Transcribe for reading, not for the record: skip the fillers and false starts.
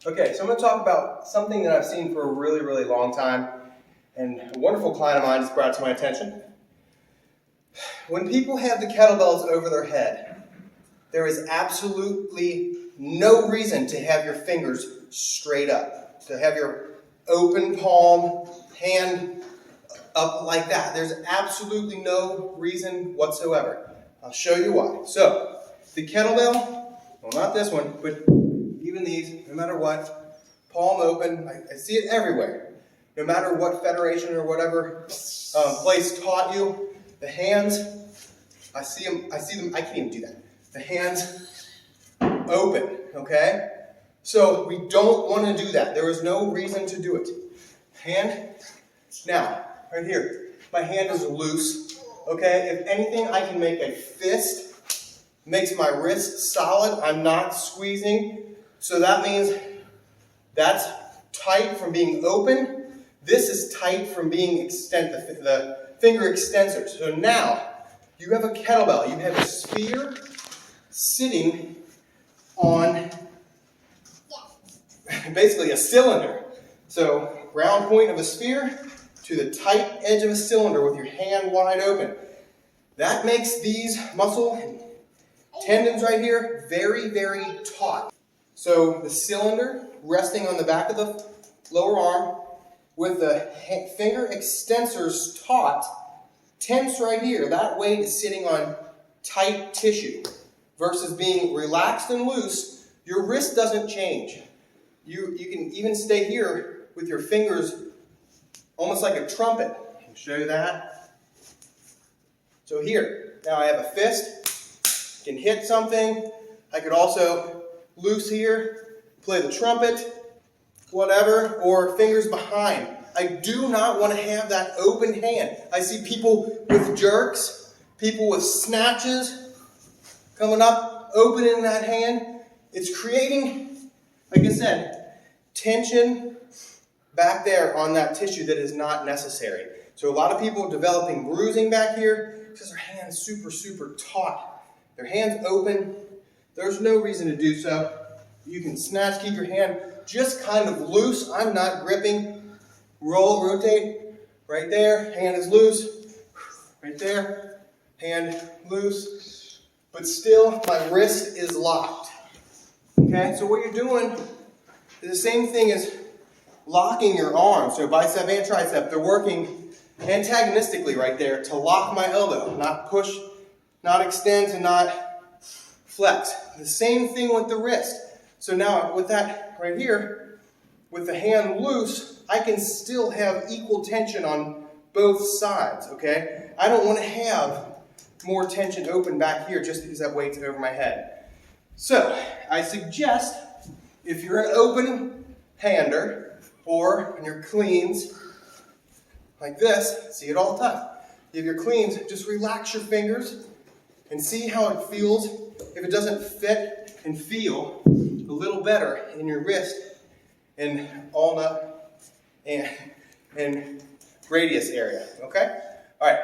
Okay, so I'm going to talk about something that I've seen for a really, really long time, and a wonderful client of mine has brought it to my attention. When people have the kettlebells over their head, there is absolutely no reason to have your fingers straight up, to have your open palm, hand up like that. There's absolutely no reason whatsoever. I'll show you why. So, the kettlebell, well, not this one, but even these, no matter what, palm open, I see it everywhere. No matter what federation or whatever place taught you, the hands, I see them, I can't even do that. The hands open, okay? So we don't want to do that. There is no reason to do it. Hand, now, right here, my hand is loose, okay? If anything, I can make a fist, makes my wrist solid. I'm not squeezing. So that means that's tight from being open. This is tight from being the finger extensors. So now you have a kettlebell. You have a sphere sitting on basically a cylinder. So round point of a sphere to the tight edge of a cylinder with your hand wide open. That makes these muscle tendons right here very, very taut. So the cylinder resting on the back of the lower arm with the finger extensors taut, tense right here. That weight is sitting on tight tissue versus being relaxed and loose. Your wrist doesn't change. You can even stay here with your fingers almost like a trumpet. I can show you that. So here, now I have a fist, can hit something. I could also loose here, play the trumpet, whatever, or fingers behind. I do not want to have that open hand. I see people with jerks, people with snatches coming up, opening that hand. It's creating, like I said, tension back there on that tissue that is not necessary. So a lot of people are developing bruising back here because their hand's super, super taut. Their hand's open. There's no reason to do so. You can snatch, keep your hand just kind of loose. I'm not gripping. Roll, rotate, right there. Hand is loose. Right there. Hand loose. But still, my wrist is locked. Okay, so what you're doing is the same thing as locking your arm. So bicep and tricep, they're working antagonistically right there to lock my elbow. Not push, not extend, and not flex. The same thing with the wrist. So now with that right here, with the hand loose, I can still have equal tension on both sides, okay? I don't want to have more tension open back here just because that weight's over my head. So I suggest if you're an open hander or in your cleans like this, see it all the time. If your cleans, just relax your fingers and see how it feels. If it doesn't fit and feel a little better in your wrist and ulna and radius area, okay? All right.